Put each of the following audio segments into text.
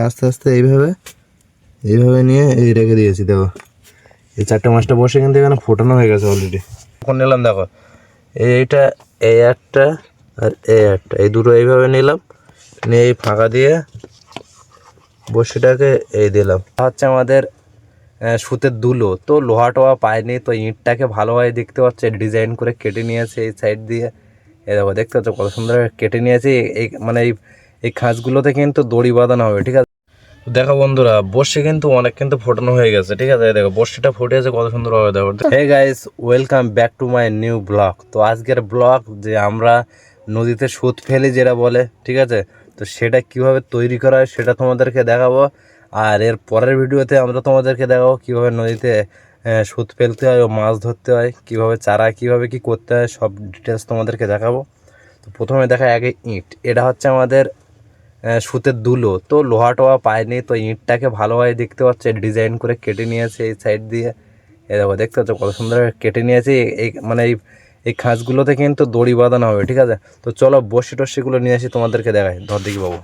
আস্তে আস্তে এইভাবে এইভাবে নিয়ে এই রেখে দিয়েছি। দেখো এই 4টে 5টা বসে কিন্তু এখানে ফোটানো হয়ে গেছে অলরেডি। এখন নিলাম দেখো এইটা, এই একটা আর এই একটা, এই দুটো এইভাবে নিলাম, নিয়ে এই ফাঁকা দিয়ে বসিটাকে এই দিলাম। হচ্ছে আমাদের সুতের দুলো। তো লোহা টোহা পায়নি, তো ইঁটটাকে ভালোভাবে দেখতে পাচ্ছে ডিজাইন করে কেটে নিয়েছে এই সাইড দিয়ে। এই দেখো দেখতে পাচ্ছ কত সুন্দর কেটে নিয়েছি। এই মানে এই খাঁজগুলোতে কিন্তু দড়ি বাঁধানো হবে, ঠিক আছে। দেখো বন্ধুরা বর্ষি কিন্তু অনেক কিন্তু ফোটানো হয়ে গেছে, ঠিক আছে। দেখো বর্ষিটা ফুটেছে কত সুন্দর হবে। দেখো hey guys, welcome back to my new blog. তো আজকের ব্লগ যে আমরা নদীতে সুত ফেলি যেটা বলে, ঠিক আছে, তো সেটা কিভাবে তৈরি করা হয় সেটা তোমাদেরকে দেখাবো। আর এর পরের ভিডিওতে আমরা তোমাদেরকে দেখাবো কীভাবে নদীতে সুত ফেলতে হয় ও মাছ ধরতে হয়, কীভাবে চারা কীভাবে কী করতে হয়, সব ডিটেলস তোমাদেরকে দেখাবো। তো প্রথমে দেখা আগে ইঁট। এটা হচ্ছে আমাদের সুতের দুলো। তো লোহা টোহা পায়নি, তো ইঁটটাকে ভালোভাবে দেখতে পাচ্ছে ডিজাইন করে কেটে নিয়েছে এই সাইড দিয়ে। এই দেখো দেখতে পাচ্ছ কত সুন্দর কেটে নিয়েছি। এই মানে এই খাঁজগুলোতে কিন্তু দড়ি বাঁধানো হবে, ঠিক আছে। তো চলো বর্ষি টর্ষিগুলো নিয়ে আসি তোমাদেরকে দেখাই। ধর দেখি বাবু।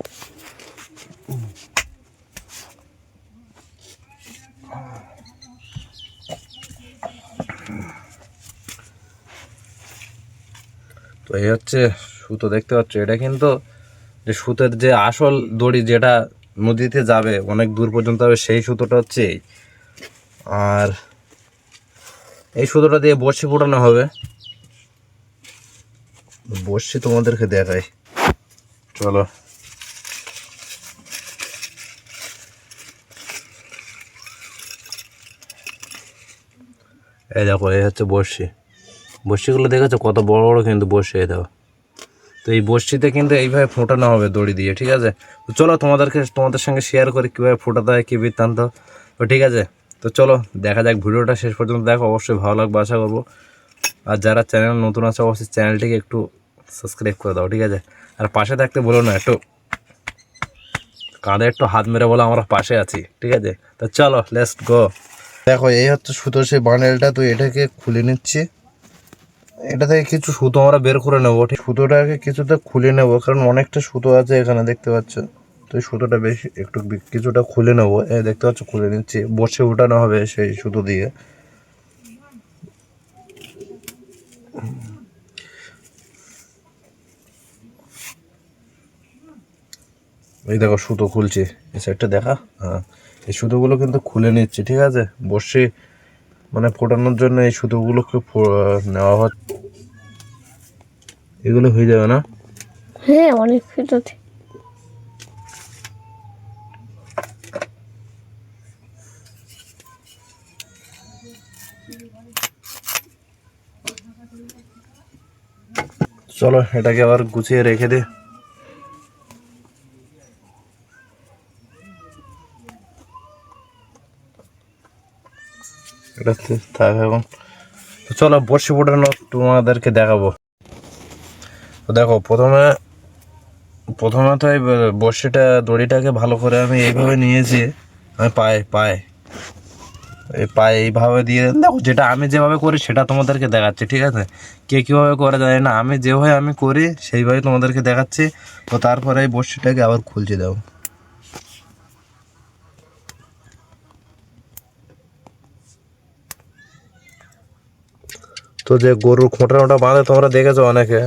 তো এই হচ্ছে সুতো, দেখতে পাচ্ছ। এটা কিন্তু যে সুতের যে আসল দড়ি যেটা নদীতে যাবে অনেক দূর পর্যন্ত যাবে, সেই সুতোটা হচ্ছে এই। আর এই সুতোটা দিয়ে বড়শি ফোটানো হবে। বড়শি তোমাদেরকে দেখাই, চলো। এই দেখো এই হচ্ছে বড়শি। বড়শিগুলো দেখেছো কত বড় বড় কিন্তু বড়শি। এই দেখো। তো এই বড়শিতে কিন্তু এইভাবে ফোটানো হবে দড়ি দিয়ে, ঠিক আছে। তো চলো তোমাদের সঙ্গে শেয়ার করি কীভাবে ফোটাতে হয়, কী বৃত্তান্ত। তো ঠিক আছে, তো চলো দেখা যাক। ভিডিওটা শেষ পর্যন্ত দেখো, অবশ্যই ভালো লাগবে আশা করবো। আর যারা চ্যানেল নতুন আছে অবশ্যই চ্যানেলটিকে একটু সাবস্ক্রাইব করে দাও, ঠিক আছে। আর পাশে থাকতে বলো না, একটু কাঁধে একটু হাত মেরে বলো আমরা পাশে আছি, ঠিক আছে। তো চলো লেটস গো। দেখো এই হচ্ছে সুতো সেই বান্ডেলটা। তো এটাকে খুলে নিচ্ছি। এটা থেকে কিছু সুতো আমরা বের করে নেবো, ঠিক। সুতোটাকে কিছুটা খুলে নেবো, কারণ অনেকটা সুতো আছে এখানে, দেখতে পাচ্ছ। তো এই সুতোটা বেশি একটু কিছুটা খুলে নেবো। এই দেখতে পাচ্ছ খুলে নিচ্ছি। বসে উঠানো হবে সেই সুতো দিয়ে। এই দেখো সুতো খুলছি, এই সাইডটা দেখা। হ্যাঁ, এই সুতোগুলো কিন্তু খুলে নিচ্ছি, ঠিক আছে। বসে মানে ফোটানোর জন্য এই সুতোগুলোকে নেওয়া হচ্ছে। এগুলো হয়ে যাবে না? হ্যাঁ, অনেক ফিট আছে। চলো এটাকে আবার গুছিয়ে রেখে দে। এটা থাক এখন। তো চলো বড়শি ফোটানো তোমাদেরকে দেখাবো। তো দেখো প্রথমে তো এই বড়শিটা দড়িটাকে ভালো করে আমি এইভাবে নিয়েছি। আমি পায়ে এই পায়ে এইভাবে দিয়ে দেখো, যেটা আমি যেভাবে করি সেটা তোমাদেরকে দেখাচ্ছি, ঠিক আছে। কে কীভাবে করে জানি না, আমি যেভাবে আমি করি সেইভাবে তোমাদেরকে দেখাচ্ছি। তো তারপরে এই বড়শিটাকে আবার খুলছি। দাও। তো যে গরুর খোঁটা ওটা বাঁধে তোমরা দেখেছো অনেকে,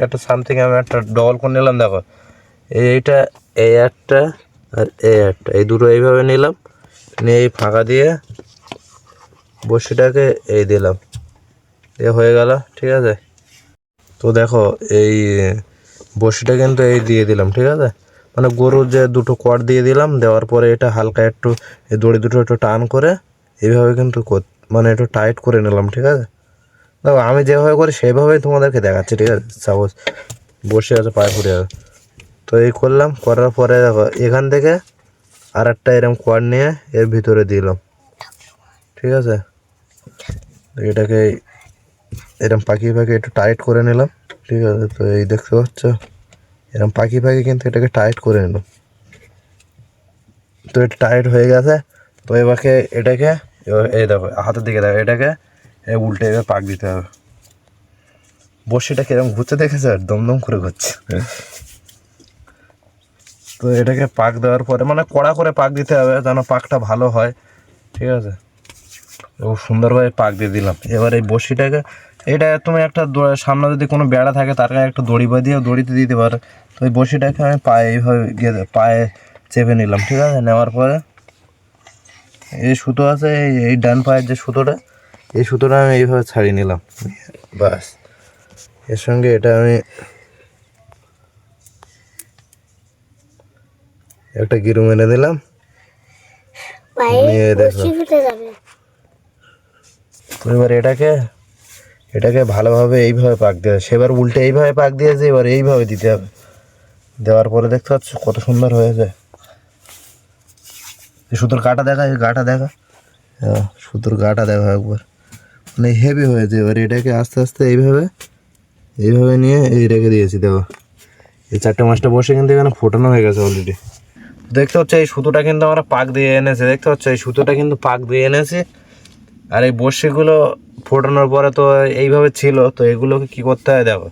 একটা সামথিং আমি একটা ডবল করে নিলাম। দেখো এইটা, এই একটা আর এই একটা, এই দুটো এইভাবে নিলাম, নিয়ে এই ফাঁকা দিয়ে বড়শিটাকে এই দিলাম, এ হয়ে গেল, ঠিক আছে। তো দেখো এই বড়শিটা কিন্তু এই দিয়ে দিলাম, ঠিক আছে। মানে গরুর যে দুটো কর দিয়ে দিলাম, দেওয়ার পরে এটা হালকা একটু এই দড়ি দুটো একটু টান করে এইভাবে কিন্তু মানে একটু টাইট করে নিলাম, ঠিক আছে। দেখো আমি যেভাবে করি সেইভাবেই তোমাদেরকে দেখাচ্ছি, ঠিক আছে। সাপোজ বসে আছে পায়ে পড়ে আছে, তো এই করলাম। করার পরে দেখো এখান থেকে আর একটা এরকম কোয়াড নিয়ে এর ভিতরে দিলাম, ঠিক আছে। এটাকে এরকম পাখি একটু টাইট করে নিলাম, ঠিক আছে। তো এই দেখতে পাচ্ছ এরকম পাখি কিন্তু এটাকে টাইট করে নিলাম। তো এটা টাইট হয়ে গেছে। তো এটাকে এই দেখো হাতের দিকে দেখো, এটাকে উল্টে পাক দিতে হবে। বড়শিটা কিরকম ঘুরছে দেখেছে, আর দমদম করে ঘুরছে। তো এটাকে পাক দেওয়ার পরে মানে কড়া করে পাক দিতে হবে যেন পাকটা ভালো হয়, ঠিক আছে। খুব সুন্দরভাবে পাক দিয়ে দিলাম। এবার এই বড়শিটাকে, এটা তুমি একটা সামনে যদি কোনো বেড়া থাকে তার গায়ে একটা দড়ি বাঁধিয়ে দড়িতে দিতে পারো। তো ওই বড়শিটাকে আমি পায়ে এইভাবে পায়ে চেপে নিলাম, ঠিক আছে। নেওয়ার পরে এই সুতো আছে, এই ডান পায়ের যে সুতোটা, এই সুতোটা আমি এইভাবে ছাড়িয়ে নিলাম, বাস। এর সঙ্গে এটা আমি একটা গিরু মেরে দিলাম, নিয়ে দেখো। তো এবার এটাকে ভালোভাবে এইভাবে পাক দিয়ে, সেবার উল্টে এইভাবে পাক দিয়েছে, এবার এইভাবে দিতে হবে। দেওয়ার পরে দেখতে পাচ্ছ কত সুন্দর হয়েছে। সুতোর গাটা দেখা, এই গাটা দেখা, সুতোর গাটা দেখা একবার, মানে হেভি হয়েছে। এবার এটাকে আস্তে আস্তে এইভাবে নিয়ে এই রেখে দিয়েছি। দেখো এই 4-5টা বসে কিন্তু এখানে ফোটানো হয়ে গেছে অলরেডি। দেখতে হচ্ছে এই সুতোটা কিন্তু আমরা পাক দিয়ে এনেছি, দেখতে হচ্ছে এই সুতোটা কিন্তু পাক দিয়ে এনেছি। আর এই বড়শিগুলো ফোটানোর পরে তো এইভাবে ছিল, তো এগুলোকে কি করতে হয় দেখো,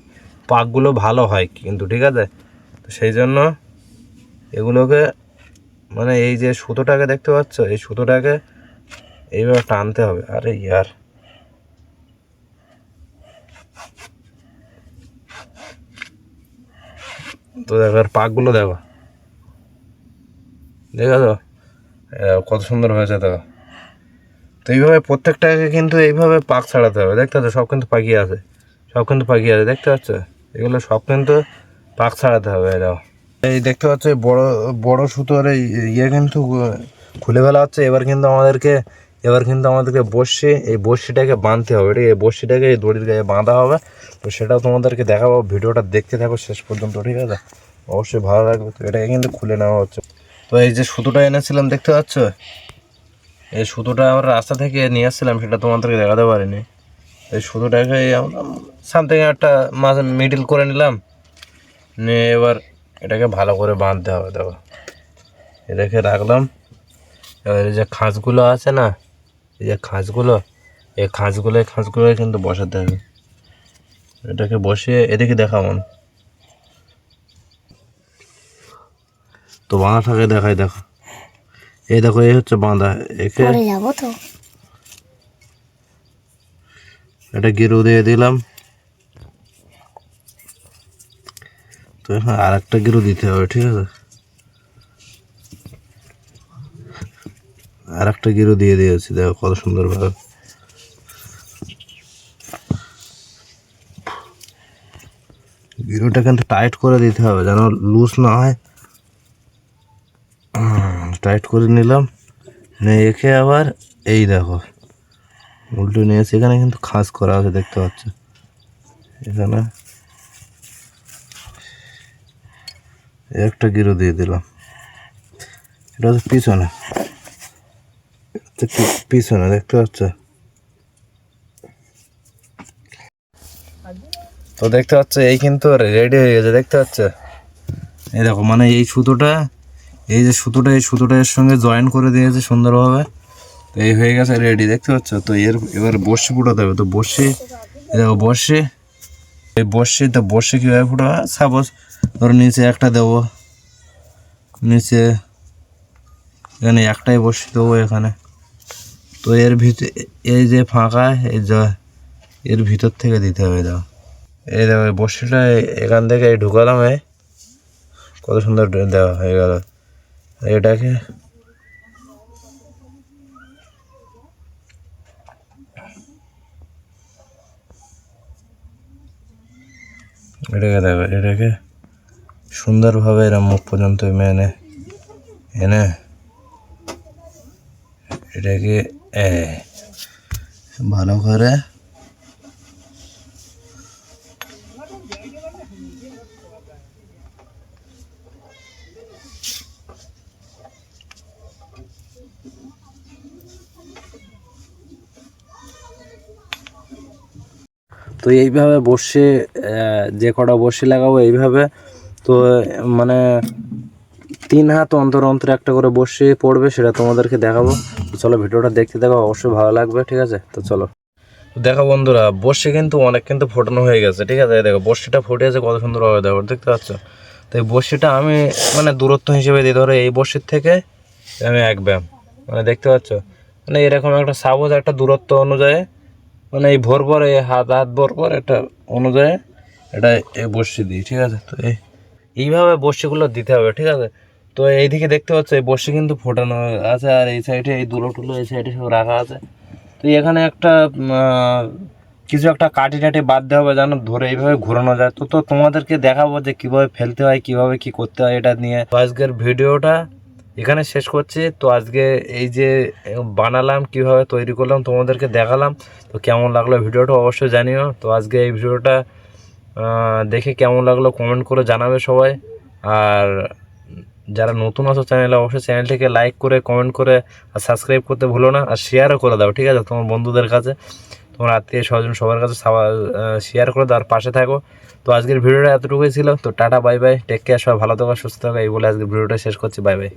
পাকগুলো ভালো হয় কিন্তু, ঠিক আছে। তো সেই জন্য এগুলোকে মানে এই যে সুতোটাকে দেখতে পাচ্ছ, এই সুতোটাকে এইভাবে টানতে হবে। আরে ইয়ার, তো দেখো আর পাকগুলো দেখো, দেখো তো কত সুন্দর হয়েছে দেখো। তো এইভাবে প্রত্যেকটাকে কিন্তু এইভাবে পাক ছাড়াতে হবে, দেখতে পাচ্ছ সব কিন্তু পাকিয়ে আছে, সব কিন্তু পাকিয়ে আছে, দেখতে পাচ্ছ। এগুলো সব কিন্তু পাক ছাড়াতে হবে। দেখো এই দেখতে পাচ্ছ বড় বড় সুতোর এই ইয়ে কিন্তু খুলে ফেলা হচ্ছে। এবার কিন্তু আমাদেরকে এই বড়শিটাকে বাঁধতে হবে, ঠিক আছে। এই বড়শিটাকে এই দড়ির গায়ে বাঁধা হবে। তো সেটাও তোমাদেরকে দেখাবো, ভিডিওটা দেখতে থাকো শেষ পর্যন্ত, ঠিক আছে। অবশ্যই ভালো লাগবে। তো এটাকে কিন্তু খুলে নেওয়া হচ্ছে। তো এই যে সুতোটা এনেছিলাম দেখতে পাচ্ছ, এই সুতোটা আমরা রাস্তা থেকে নিয়ে আসছিলাম, সেটা তোমাদেরকে দেখাতে পারিনি। এই সুতোটাকে আমরা সামথিং একটা মাঝে মিডিল করে নিলাম, নিয়ে এবার এটাকে ভালো করে বাঁধতে হবে। দেখো এটাকে রাখলাম। এবার এই যে খাঁজগুলো আছে না, এই যে এই খাঁজগুলো কিন্তু বসাতে হবে। এটাকে বসিয়ে এদিকে দেখাবো, তো বাঁধা থাকে দেখাই, দেখো এই দেখো এই হচ্ছে বাঁধা। একে এটা গিরু দিয়ে দিলাম। তো এখন আর একটা গিরু দিতে হবে, ঠিক আছে। আর একটা গিরু দিয়ে দিয়েছি, দেখো কত সুন্দর ভাবে। গিরুটা কিন্তু টাইট করে দিতে হবে যেন লুজ না হয়। টাইট করে নিলাম, একে আবার এই দেখো উল্টো নিয়েছি। এখানে কিন্তু খাঁজ করা আছে, দেখতে পাচ্ছ। এখানে একটা গিরু দিয়ে দিলাম। এটা হচ্ছে পিছনে দেখতে পাচ্ছ। তো দেখতে পাচ্ছ এই কিন্তু রেডি হয়ে গেছে, দেখতে পাচ্ছ। এই দেখো মানে এই সুতোটা এই সুতোটা এর সঙ্গে জয়েন করে দিয়েছে সুন্দরভাবে। তো এই হয়ে গেছে রেডি, দেখতে পাচ্ছ। তো এবার বড়শি ফুটাতে হবে। তো দেখো বড়শি কীভাবে ফুটাবে, সাপোজ ধরো নিচে একটা দেবো, নিচে এখানে একটাই বড়শি দেবো এখানে। তো এই যে ফাঁকা এর ভিতর থেকে দিতে হবে। দেখো এই দেখো বড়শিটা এখান থেকে ঢুকালাম, কত সুন্দর দেওয়া হয়ে গেল। এটাকে দেখো, এটাকে সুন্দরভাবে এরা মুখ পর্যন্ত এনে এটাকে ভালো করে তো এইভাবে বসে যে কটা বসে লাগাবো এইভাবে। তো মানে 3 হাত অন্তর একটা করে বসে পড়বে, সেটা তোমাদেরকে দেখাবো। তো চলো ভিডিওটা দেখতে দেখো, অবশ্যই ভালো লাগবে, ঠিক আছে। তো চলো দেখো বন্ধুরা, বর্ষি কিন্তু অনেক কিন্তু ফোটানো হয়ে গেছে, ঠিক আছে। দেখো বর্ষিটা ফুটে আছে কত সুন্দরভাবে, দেখো দেখতে পাচ্ছ। তো এই বড়শিটা আমি মানে দূরত্ব হিসেবে দিই, ধরো এই বড়শির থেকে আমি এক ব্যায়াম, মানে দেখতে পাচ্ছ, মানে এরকম একটা সাপোজ একটা দূরত্ব অনুযায়ী, মানে এই ভোর ভর এই হাত ভোর ভর একটা অনুযায়ী এটা এই বড়শি দিই, ঠিক আছে। তো এইভাবে বড়শিগুলো দিতে হবে, ঠিক আছে। তো এইদিকে দেখতে পাচ্ছ এই বড়শি কিন্তু ফোটানো আছে, আর এই সাইডে এই দুলো টুলো এই সাইডে সব রাখা আছে। তো এখানে একটা কিছু একটা কাটি টাটি বাঁধতে হবে যেন ধরে এইভাবে ঘোরানো যায়। তো তোমাদেরকে দেখাবো যে কীভাবে ফেলতে হয়, কীভাবে কী করতে হয় এটা নিয়ে। তো আজকের ভিডিওটা এখানে শেষ করছি। তো আজকে এই যে বানালাম, কীভাবে তৈরি করলাম তোমাদেরকে দেখালাম। তো কেমন লাগলো ভিডিওটা অবশ্যই জানিও। তো আজকে এই ভিডিওটা দেখে কেমন লাগলো কমেন্ট করে জানাবে সবাই। আর যারা নতুন আছো চ্যানেলে, অবশ্যই চ্যানেলটিকে লাইক করে কমেন্ট করে আর সাবস্ক্রাইব করতে ভুলো না, আর শেয়ারও করে দাও, ঠিক আছে। তোমার বন্ধুদের কাছে, তোমার আত্মীয় স্বজন সবার কাছে শেয়ার করে দাও আর পাশে থাকো। তো আজকের ভিডিওটা এতটুকুই ছিল। তো tata, bye bye, take care, সবাই ভালো থাকো, সুস্থ থাকো, এই বলে আজকের ভিডিওটা শেষ করছি। Bye bye.